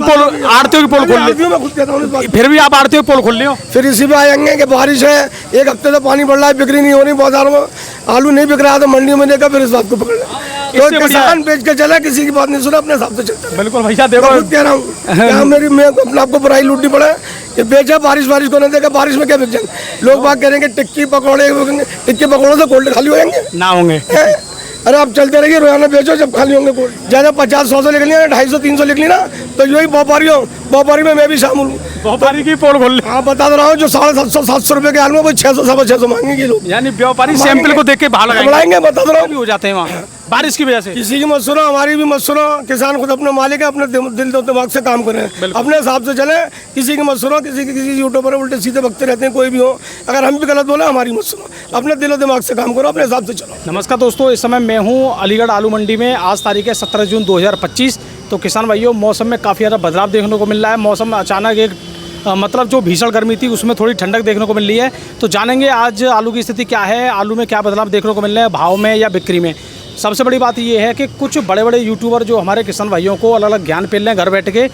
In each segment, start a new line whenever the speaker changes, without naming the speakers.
पोल, आड़तियों की पोल खोल ली, फिर भी आप आड़तियों की पोल खोल लियो।
फिर इसी पे आएंगे कि बारिश है, एक हफ्ते से पानी बढ़ रहा है, बिक्री नहीं हो रही बाजारों में, आलू नहीं बिक रहा तो मंडियों में लेकर फिर इस बात को पकड़ ले। तो किसान बेच के चला, किसी की बात नहीं सुना, अपने हिसाब से चलता है।
बिल्कुल भैया देखो,
खुद कह रहा हूँ, मैं अपने आपको बुराई लूटनी पड़े कि बेचा, बारिश को नहीं देखा, बारिश में क्या बिक जाएंगे लोग। बात करेंगे टिक्की पकौड़े, टिक्की पकौड़ों से कोल्ड खाली हो जाएंगे
ना होंगे।
अरे आप चलते रहिए, रोजाना बेचो, जब खाली होंगे कोल्ड। ज़्यादा 50-100 लिख लिया, 250-300 लिख ली ना, तो यही व्यापारी में मैं भी शामिल हूँ।
व्यापारी की पोल खोल ली।
हाँ बता रहा हूँ, जो 750-700 रुपए के आलू में 600-650 मांगेंगे लोग।
यानी व्यापारी सैंपल को देख के भाव
लगाएंगे, बता रहा हूँ,
हो जाते हैं वहाँ बारिश की वजह से।
किसी की मत सुनो, हमारी भी मत सुनो। किसान खुद अपने मालिक है, अपने दिल दिमाग से काम करें, अपने हिसाब से चले, किसी की मत सुनो। किसी यूट्यूबर उल्टे सीधे बकते रहते हैं, कोई भी हो, अगर हम भी गलत बोले हमारी मत सुनो, अपने दिल दिमाग से काम करो, अपने हिसाब से चलो।
नमस्कार दोस्तों, इस समय मैं हूँ अलीगढ़ आलू मंडी में। आज तारीख है 17 जून 2025। तो किसान भाइयों, मौसम में काफ़ी ज़्यादा बदलाव देखने को मिल रहा है। मौसम में अचानक एक मतलब जो भीषण गर्मी थी उसमें थोड़ी ठंडक देखने को मिल रही है। तो जानेंगे आज आलू की स्थिति क्या है, आलू में क्या बदलाव देखने को मिल रहे हैं, भाव में या बिक्री में। सबसे बड़ी बात ये है कि कुछ बड़े बड़े यूट्यूबर जो हमारे किसान भाइयों को अलग अलग ज्ञान पेल रहे हैं घर बैठ के,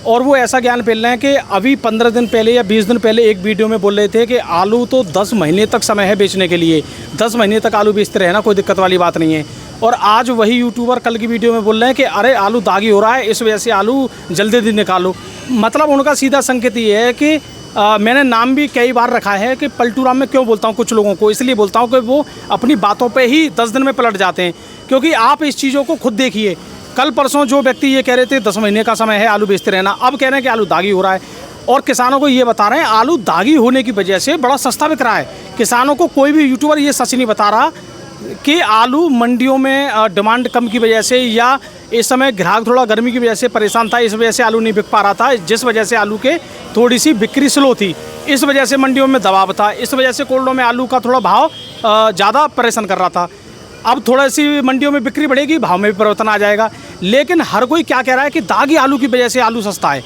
और वो ऐसा ज्ञान पेल रहे हैं कि अभी 15 दिन पहले या 20 दिन पहले एक वीडियो में बोल रहे थे कि आलू तो 10 महीने तक समय है बेचने के लिए, 10 महीने तक आलू बेचते रहे ना, कोई दिक्कत वाली बात नहीं है। और आज वही यूट्यूबर कल की वीडियो में बोल रहे हैं कि अरे आलू दागी हो रहा है, इस वजह से आलू जल्दी दिन निकालो। मतलब उनका सीधा संकेत ये है कि मैंने नाम भी कई बार रखा है कि पलटू राम में क्यों बोलता हूँ कुछ लोगों को, इसलिए बोलता हूँ कि वो अपनी बातों पे ही 10 दिन में पलट जाते हैं। क्योंकि आप इस चीज़ों को खुद देखिए, कल परसों जो व्यक्ति ये कह रहे थे 10 महीने का समय है आलू बेचते रहना, अब कह रहे हैं कि आलू दागी हो रहा है। और किसानों को ये बता रहे हैं आलू दागी होने की वजह से बड़ा सस्ता बिक रहा है। किसानों को कोई भी यूट्यूबर ये सच नहीं बता रहा कि आलू मंडियों में डिमांड कम की वजह से या इस समय ग्राहक थोड़ा गर्मी की वजह से परेशान था, इस वजह से आलू नहीं बिक पा रहा था, जिस वजह से आलू के थोड़ी सी बिक्री स्लो थी, इस वजह से मंडियों में दबाव था, इस वजह से कोल्डों में आलू का थोड़ा भाव ज़्यादा परेशान कर रहा था। अब थोड़ा सी मंडियों में बिक्री बढ़ेगी, भाव में भी परिवर्तन आ जाएगा। लेकिन हर कोई क्या कह रहा है कि दागी आलू की वजह से आलू सस्ता है।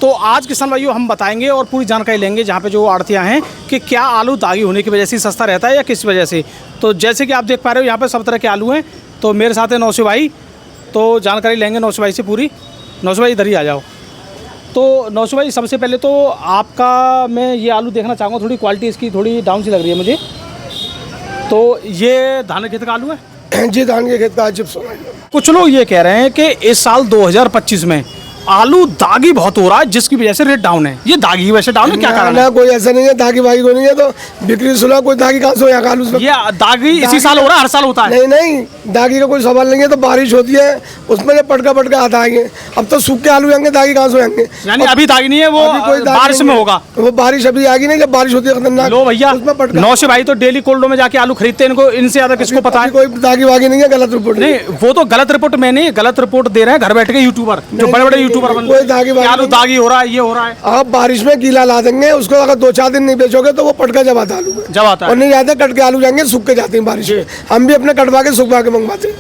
तो आज किसान भाइयों हम बताएंगे और पूरी जानकारी लेंगे जहाँ पे जो आड़तियाँ हैं कि क्या आलू दागी होने की वजह से सस्ता रहता है या किस वजह से। तो जैसे कि आप देख पा रहे हो यहाँ पे सब तरह के आलू हैं। तो मेरे साथ है नौसे भाई, तो जानकारी लेंगे नौसे भाई से पूरी। नौसे भाई इधर ही आ जाओ। तो नौसे भाई सबसे पहले तो आपका मैं ये आलू देखना चाहूँगा, थोड़ी क्वालिटी इसकी थोड़ी डाउन सी लग रही है मुझे। तो ये धान के खेत का आलू है
जी, धान के खेत का चिप्स।
कुछ लोग ये कह रहे हैं कि इस साल 2025 में आलू दागी बहुत हो रहा है जिसकी वजह से रेट डाउन है। ये दागी की वजह से डाउन है, क्या कारण है?
कोई ऐसा नहीं है, दागी भागी को नहीं है तो बिक्री सुना, कोई दागी कहाँ से हो आलू से?
ये दागी इसी साल हो रहा है, हर साल होता है?
नहीं, दागी का कोई सवाल नहीं है। तो बारिश होती है उसमें पटका आता है। अब तो सूखे आलू आएंगे, दागी कहाँ से आएंगे?
यानी अभी दागी नहीं है, वो बारिश में होगा।
वो बारिश अभी आएगी नहीं, जब बारिश होती है खतरनाक।
लो भैया, नौसे भाई तो डेली कोल्डो में जाके आलू खरीदते हैं, इनको इनसे ज्यादा किसको पता है?
कोई दागी वागी नहीं है, गलत रिपोर्ट
नहीं। वो तो गलत रिपोर्ट में नहीं, गलत रिपोर्ट दे रहे हैं घर बैठ के यूट्यूबर, जो बड़े बड़े यूट्यूबर बन रहे हैं। आलू दागी हो रहा है, ये हो रहा है।
आप बारिश में गीला ला देंगे उसको, अगर 2-4 दिन नहीं बेचोगे तो वो पटका जब आता आलू
जब आता है।
और नहीं जाते कट के आलू जाएंगे, सूख के जाते हैं बारिश में। हम भी अपने कटवा के सुखवा के मंगवाते हैं,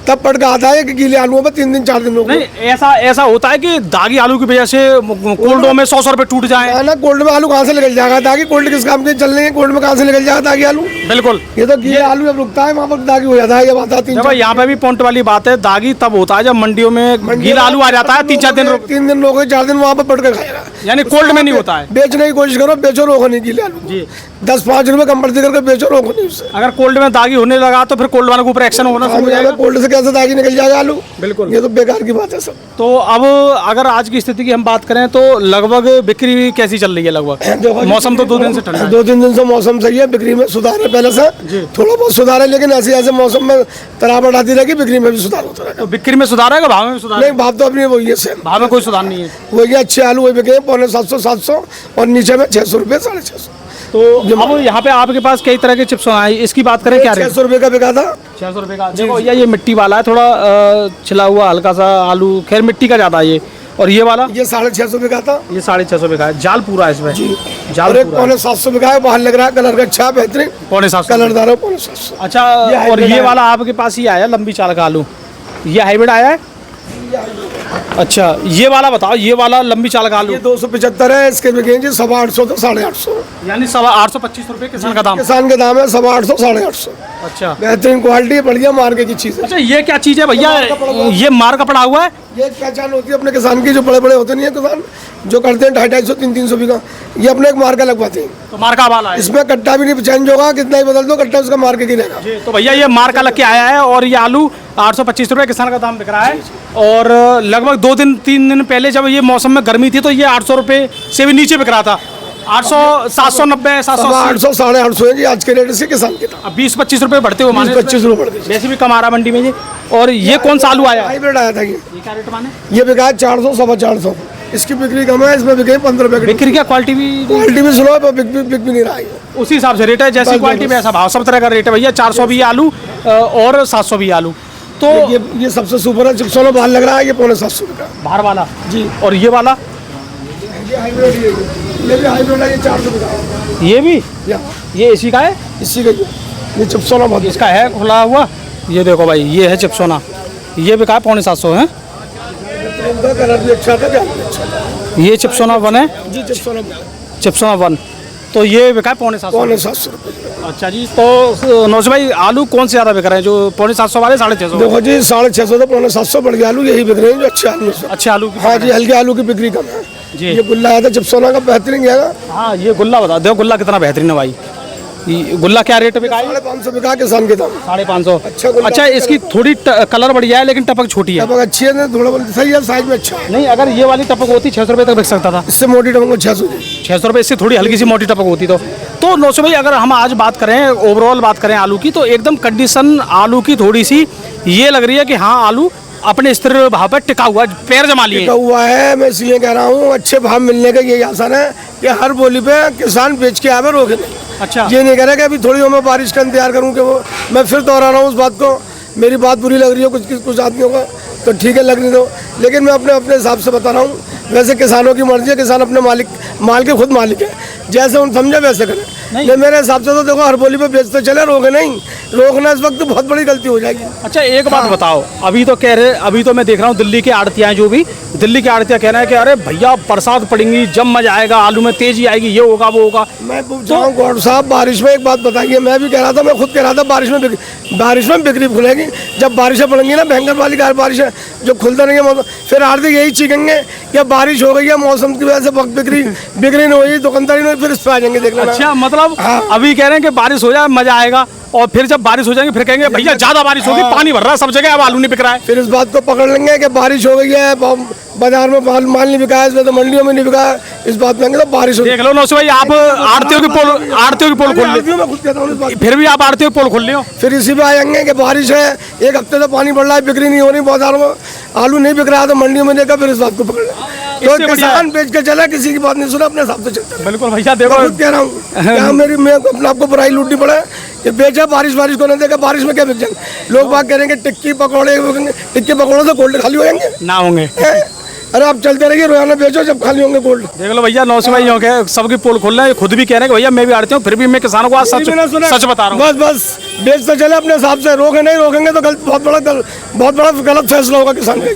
तब पटका आता है कि गीले आलूओं पर 3 दिन 4 दिन
नहीं। ऐसा होता है कि दागी आलू की वजह से कोल्डो में 100 रुपए टूट जाए ना।
कोल्ड में आलू कहाँ से निकल जाएगा? दागी कोल्ड किस काम के चल रहे हैं, कोल्ड में कहाँ से निकल जाएगा दागी आलू?
बिल्कुल,
ये तो गीले आलू जब रुकता है वहाँ पर दागी हो जाता है। जब आता है
यहाँ पे भी पॉइंट वाली बात है, दागी तब होता है जब मंडियों में गीला आलू आ जाता है। 3-4 दिन
3 दिन रोके, 4 दिन वहाँ पर पटका खाएगा,
यानी कोल्ड में नहीं होता है।
बेचने की कोशिश करो, बेचो, रोको नहीं गीले आलू जी। 10-5 रुपए कम पड़ती करके बेचो, रोको नहीं उससे।
अगर कोल्ड में दागी होने लगा तो फिर कोल्ड वालों के ऊपर एक्शन होना शुरू हो जाएगा।
कोल्ड से कैसे दागी निकल जाएगा आलू?
बिल्कुल,
ये तो बेकार की बात है सब।
तो अब अगर आज की स्थिति की हम बात करें तो लगभग बिक्री कैसी चल रही है? लगभग मौसम तो 2 दिन से ठंडा है।
2-3 दिन से मौसम सही है, बिक्री में सुधार है पहले से, थोड़ा बहुत सुधार है। लेकिन ऐसे मौसम में तरावट आती रहेगी, बिक्री में भी सुधार होता रहेगा।
तो बिक्री में सुधार है, भाव में सुधार?
नहीं, भाव तो अपनी वही है सेम,
भाव में कोई सुधार नहीं है।
वही अच्छे आलू वही बिके, 750 और नीचे में 600 रुपये 650।
तो अब यहाँ पे आपके पास कई तरह के चिप्स आए, इसकी बात करें क्या रेट?
600 रुपये का बिका था।
600 रुपये का। देखो ये मिट्टी वाला है, थोड़ा छिला हुआ हल्का सा आलू, खैर मिट्टी का ज्यादा है ये। और ये वाला ये
650 रुपये का था।
ये 650 रुपये का है, जाल पूरा है इसमें।
जाल 750 रुपये का है, बाहर लग रहा है, कलर का अच्छा बेहतरीन,
750
कलरदार है, 750।
अच्छा, और ये वाला आपके पास ही आया लंबी चाल का आलू, ये हाइब्रिड आया है? अच्छा, ये वाला बताओ, ये वाला लंबी चाल का आलू
275 है, इसके बिकेंगे 850 तो 850,
यानी 825 रुपये किसान का दाम।
किसान के दाम है 850 850।
अच्छा
बेहतरीन क्वालिटी है, बढ़िया मार्के की चीज़ है।
अच्छा, ये क्या चीज़ है भैया? ये मार का पड़ा हुआ है?
ये पहचान होती है अपने किसान की, जो बड़े बड़े होते नहीं है किसान, जो करते हैं 250-250 300 बीघा, ये अपने एक मार्का लगवाते हैं।
तो मार्का वाला है
इसमें कट्टा भी नहीं चेंज होगा, कितना ही बदल दो कट्टा उसका मार्के की रहेगा।
जी। तो भैया ये मार्का लग के आया है और ये आलू 825 रुपये किसान का दाम बिक रहा है। और लगभग 2-3 दिन पहले जब ये मौसम में गर्मी थी तो ये 800 रुपये से भी नीचे बिक रहा था। 800, 790, 780,
800 850 है जी आज के रेट से किसान के।
अब 20-25 रुपये बढ़ते हुए माने
25 रुपये बढ़ गए,
वैसे भी कम आ रहा मंडी में जी। और ये कौन सा आलू आया?
हाइब्रिड आया था
ये क्या रेट माने?
ये बिका है 400 450। इसकी बिक्री कम है, इसमें बिके 15 पैकेट।
बिक्री क्या क्वालिटी भी
क्वालिटी भी स्लो है पर बिक भी नहीं रहा है।
उसी हिसाब से रेट है, जैसी क्वालिटी वैसा भाव, सब तरह का रेट है भैया। 400 भी आलू और 700 भी आलू। तो
ये सबसे सुपर है, चिप्सों बाहर लग रहा है, ये 750 रुपये का
बाहर वाला
जी।
और ये वाला
ये हाइब्रिड, ये भी हाइब्रिड है, ये 400 रुपये
ये भी,
का।
ये इसी का है?
इसी का ये चिप्सोना बहुत
इसका है खुला हुआ। ये देखो भाई, ये है चिप्सोना, ये बिका है 750 है।
कलर भी अच्छा था, क्या अच्छा था।
ये चिप्सोना 1 है
जी,
चिप्सोना 1। तो ये बिका है 750
750 रुपये।
अच्छा जी। तो नौश भाई आलू कौन से ज़्यादा बिक रहे हैं, जो 750 वाले 650?
देखो जी 650 से 750 बढ़ गया आलू, यही बिक रहे हैं जो अच्छे आलू से।
अच्छे आलू की?
हाँ जी, हल्के आलू की बिक्री कम है
जी।
ये गुल्ला आया था चिप्सोना का, बेहतरीन गया।
हाँ, ये गुल्ला बता दो, गुल्ला कितना बेहतरीन है भाई। ये गुल्ला क्या रेट बिका है?
550 बिका किसान के दाम।
550।
अच्छा गुल्ला।
अच्छा, इसकी थोड़ी कलर बढ़िया है लेकिन टपक छोटी है।
टपक अच्छी है, थोड़ा बहुत सही है, साइज में अच्छा है।
नहीं, अगर ये वाली टपक होती 600 रुपये तक बिक सकता था।
इससे मोटी टपक को 600
600 रुपये, इससे थोड़ी हल्की सी मोटी टपक होती तो 900 भाई। अगर हम आज बात करें, ओवरऑल बात करें आलू की, तो एकदम कंडीशन आलू की थोड़ी सी ये लग रही है कि हाँ आलू अपने स्थिर भाव पर टिका हुआ, पैर जमा लिए
हुआ है। मैं इसलिए कह रहा हूँ अच्छे भाव मिलने का यही आसान है कि हर बोली पे किसान बेच के आवे, रोके नहीं।
अच्छा,
ये नहीं कह रहा कि अभी थोड़ी मैं बारिश का इंतजार करूँ कि वो, मैं फिर दोहरा रहा हूँ उस बात को। मेरी बात बुरी लग रही है कुछ आदमियों को, तो ठीक है लगने दो, लेकिन मैं अपने हिसाब से बता रहा हूँ। वैसे किसानों की मर्जी है, किसान अपने माल के खुद मालिक है, जैसे उन समझे वैसे करें। नहीं, मेरे हिसाब से तो देखो हर बोली पे बेचते चले, रोके नहीं। रोकना इस वक्त बहुत बड़ी गलती हो जाएगी।
अच्छा, एक बात बताओ, अभी तो कह रहे, अभी तो मैं देख रहा हूँ दिल्ली के आड़तियाँ, जो भी दिल्ली के आड़तियाँ कह रहे हैं कि अरे भैया बरसात पड़ेंगी, जब मजा आएगा, आलू में तेजी आएगी, ये होगा वो होगा।
मैं पूछ रहा हूँ गौड़ साहब, बारिश में एक बात बताइए, मैं भी कह रहा था, मैं खुद कह रहा था बारिश में बिक्री खुलेगी जब बारिशें पड़ेंगी ना, भयंकर वाली बारिश है जो खुलता नहीं है मौसम, फिर आर्थिक यही चीखेंगे कि बारिश हो गई है, मौसम की वजह से बिक्री नहीं हुई, दुकानदारी नहीं हुई, फिर इस पे आ जाएंगे देख लेना।
अच्छा, मतलब
हाँ।
अभी कह रहे हैं कि बारिश हो जाए मजा आएगा, और फिर जब बारिश हो जाएगी फिर कहेंगे भैया ज्यादा बारिश होगी, पानी भर रहा है सब जगह, अब आलू नहीं बिक रहा है।
फिर इस बात को पकड़ लेंगे कि बारिश हो गई है, बाजार में माल नहीं बिका है, इसमें तो मंडियों में नहीं बिका है, इस बात में तो बारिश हो।
देख लो नौसे भाई, आप आड़तियों की पोल खोल ले, फिर भी आप आड़तियों की पोल खोल लियो,
फिर इसी पे आएंगे कि बारिश है, एक हफ्ते से पानी बढ़ रहा है, बिक्री नहीं हो रही, बाजार में आलू नहीं बिक रहा है, तो मंडियों में देखा, फिर इस बात को पकड़ ले। तो किसान बेच के चला, किसी की बात नहीं सुना, अपने हिसाब से चलता है।
बिल्कुल भैया, देखो
कह रहा हूँ, मैं अपने आपको बुराई लूटनी पड़े कि बेचा, बारिश को नहीं देखा, बारिश में क्या बेच जाएंगे लोग। बात करेंगे टिक्की पकौड़ों से गोल्ड खाली हो जाएंगे
ना होंगे।
अरे आप चलते रहिए, रोजाना बेचो, जब खाली होंगे गोल्ड।
देख लो भैया, 900 भाई हो गए, सबकी पोल खोल रहे हैं, खुद भी कह रहे हैं कि भैया मैं भी आड़ती हूँ, फिर भी मैं किसानों को आज सच बता रहा हूँ।
बस बेचते चले अपने हिसाब से, रोकेंगे तो बहुत बड़ा गलत फैसला होगा किसान का।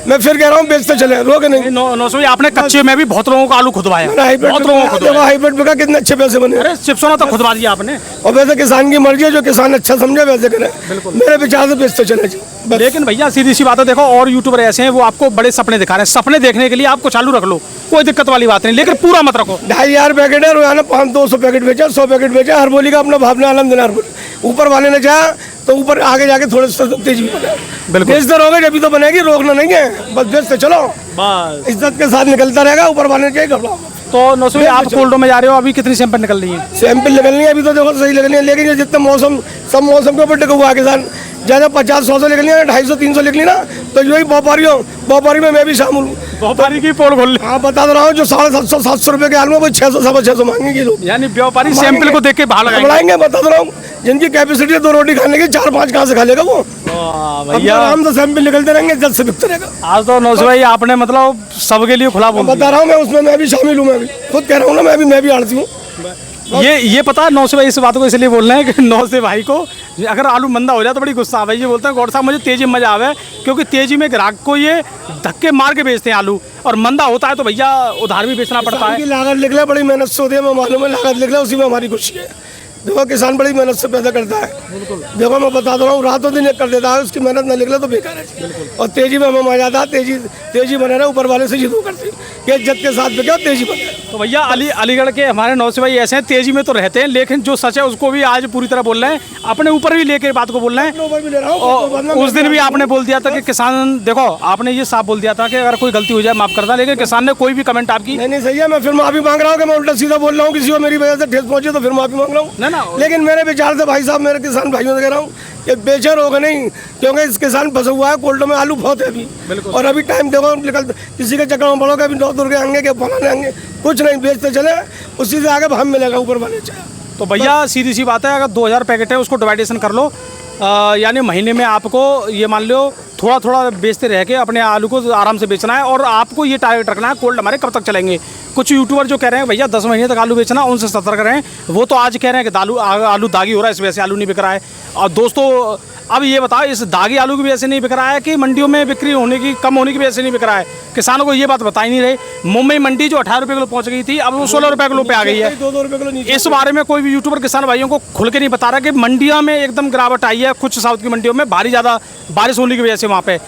मैं फिर कह रहा हूँ बेचते चले, रोके नहीं।
900 भाई, आपने कच्चे में भी बहुत लोगों को आलू खुदवाया, बहुत लोगों को खुदवाया।
हाइब्रिड बिका, कितने अच्छे पैसे बने।
अरे चिप्सोना तो खुदवा दिया आपने।
और वैसे किसान की मर्जी है, जो किसान अच्छा समझे वैसे करे। मेरे विचार से बेचते चले जी।
लेकिन भैया सीधी सी बात है, देखो और यूट्यूबर ऐसे हैं वो आपको बड़े सपने दिखा रहे हैं, सपने देखने के लिए आपको चालू रख लो, कोई दिक्कत वाली बात नहीं, लेकिन पूरा मत रखो।
2500 पैकेट है, रोजाना 500-200 पैकेट बेचा, 100 पैकेट बेचा, हर बोली का अपना भावना आलम देना। ऊपर वाले ने चाहा तो ऊपर आगे जाके थोड़े तेजी बेचते रहोगे जब तो बनेगी, रोकना नहीं है, बस बेचते चलो, बस इज्जत के साथ निकलता रहेगा, ऊपर वाले ने चाहिए घबराओ।
तो 900 आप कोल्डो में जा रहे हो, अभी कितनी सैंपल निकल रही है?
सैंपल निकलनी है अभी तो देखो सही लगनी है, लेकिन जो जितना सब मौसम के ऊपर टिका हुआ है किसान, ज़्यादा 50-100 निकलनी है, 250-300 लिख ली ना, तो यही व्यापारी में मैं भी शामिल हूँ।
व्यापारी की पोल खोल ले।
हाँ, बता दे रहा हूँ, जो 750-700 रुपये के आलू में कोई 600-650 मांगेंगे लोग,
यानी व्यापारी सैंपल को देख के भाव
लगाएंगे। बता दे रहा हूँ, जिनकी कैपेसिटी है 2 रोटी खाने की, 4-5 कहाँ से खा लेगा वो। भैया आराम से सैंपल निकलते रहेंगे, जल्द से बिकते रहेगा।
आज तो 900 भाई आपने मतलब सबके लिए खुला बोल
बता रहा हूँ, मैं उसमें मैं भी शामिल हूँ, मैं भी खुद कह रहा हूँ ना, मैं भी आड़ती हूँ।
ये पता है 900 भाई इस बात को इसलिए बोल रहे हैं कि 900 भाई को अगर आलू मंदा हो जाए तो बड़ी गुस्सा आवे। ये बोलते हैं गौड़ साहब मुझे तेजी में मजा आवे, क्योंकि तेजी में ग्राहक को ये धक्के मार के बेचते हैं आलू, और मंदा होता है तो भैया उधार भी बेचना पड़ता है।
लागत निकला, बड़ी मेहनत से होती है, मैं मालूम है, लागत निकला, उसी में हमारी खुशी है। देखो किसान बड़ी मेहनत से पैदा करता है। देखो मैं बता रहा हूँ, रातों दिन एक कर देता है, उसकी मेहनत न निकले तो बेकार है। और तेजी में हमें मजा आता है, तेजी बने रहे, ऊपर वाले से जिद करते हैं कि इज्जत के साथ पे क्या तेजी बने।
तो भैया अलीगढ़ के हमारे नौसे भाई ऐसे हैं, तेजी में तो रहते हैं, लेकिन जो सच है उसको भी आज पूरी तरह बोल रहे हैं, अपने ऊपर भी लेके बात को बोल रहे हैं।
ऊपर भी ले रहा हूँ।
और उस दिन भी आपने बोल दिया था कि किसान, देखो आपने ये साफ बोल दिया था कि अगर कोई गलती हो जाए माफ करना, लेकिन किसान ने कोई भी कमेंट आपकी
नहीं सही है। मैं फिर माफी मांग रहा हूँ कि मैं उल्टा सीधा बोल रहा हूँ, किसी को मेरी वजह से ठेस पहुंचे तो फिर माफी मांग रहा हूँ
ना।
लेकिन मेरे विचार से भाई साहब, मेरे किसान भाइयों से कह रहा हूँ कि बेचैन होगा नहीं, क्योंकि इस किसान फंसा हुआ है कोल्डो में। आलू बहुत है अभी, और अभी टाइम देखो निकल, किसी के चक्कर में पड़ोगे, अभी 9 रुपये आएंगे क्या फलाने आएंगे, कुछ नहीं, बेचते चले, उसी से आगे भाव मिलेगा ऊपर वाले चाहे।
तो भैया सीधी सी बात है, अगर 2000 पैकेट है उसको डिवाइडेशन कर लो, यानी महीने में आपको ये मान लो थोड़ा थोड़ा बेचते रह के अपने आलू को आराम से बेचना है। और आपको ये टारगेट रखना है कोल्ड हमारे कब तक चलेंगे। कुछ यूट्यूबर जो कह रहे हैं भैया 10 महीने तक आलू बेचना, उनसे सतर्क रहें। वो तो आज कह रहे हैं कि आलू दागी हो रहा है, इस वजह से आलू नहीं बिक रहा है। और दोस्तों अब ये बताओ, इस दागी आलू की वजह से नहीं बिक रहा है कि मंडियों में बिक्री कम होने की वजह से नहीं बिक रहा है? किसानों को ये बात बता ही नहीं रहे। मुंबई मंडी जो 18 रुपये किलो पहुंच गई थी, अब वो 16 रुपये किलो पे आ गई है।
2 रुपये किलो नीचे।
इस बारे में कोई भी यूट्यूबर किसान भाइयों को खुल के नहीं बता रहा कि मंडियों में एकदम गिरावट आई है। कुछ साउथ की मंडियों में भारी ज़्यादा बारिश होने की वजह से वहाँ पे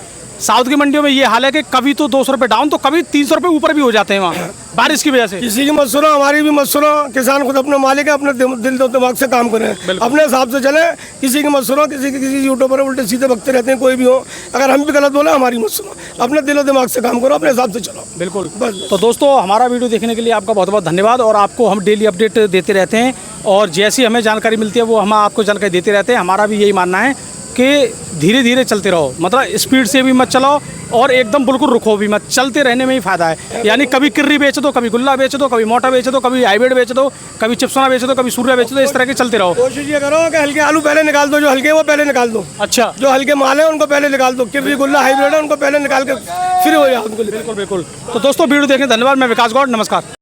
साउथ की मंडियों में ये हाल है कि कभी तो 200 रुपये डाउन तो कभी 300 रुपये ऊपर भी हो जाते हैं वहाँ बारिश की वजह से।
किसी की मत सुनो, हमारी भी मत सुनो। किसान खुद अपने मालिक है, अपने दिल दिमाग से काम करें, अपने हिसाब से चले। किसी की मत सुनो, किसी यूट्यूबर उल्टे सीधे बकते रहते हैं, कोई भी हो। अगर हम भी गलत बोले, हमारी मत सुनो, अपने दिलो दिमाग से काम करो, अपने हिसाब से चलो।
बिल्कुल बस। तो दोस्तों हमारा वीडियो देखने के लिए आपका बहुत बहुत धन्यवाद। और आपको हम डेली अपडेट देते रहते हैं, और जैसी हमें जानकारी मिलती है वो हम आपको जानकारी देते रहते हैं। हमारा भी यही मानना है कि धीरे धीरे चलते रहो, मतलब स्पीड से भी मत चलाओ और एकदम बिल्कुल रुको भी मत। चलते रहने में ही फायदा है। यानी कभी किर्री बेच दो, कभी गुल्ला बेच दो, कभी मोटा बेच दो, कभी हाइब्रिड बेच दो, कभी चिप्सोना बेच दो, कभी सूर्या बेच दो। इस तरह के चलते रहो।
कोशिश ये करो कि हल्के आलू पहले निकाल दो, जो हल्के वो पहले निकाल दो।
अच्छा,
जो हल्के माल है उनको पहले निकाल दो। किर्री गुल्ला हाइब्रिड है उनको पहले निकाल के फिर हो जाओ उनको।
बिल्कुल बिल्कुल। तो दोस्तों वीडियो देखने धन्यवाद। मैं विकास गौड़, नमस्कार।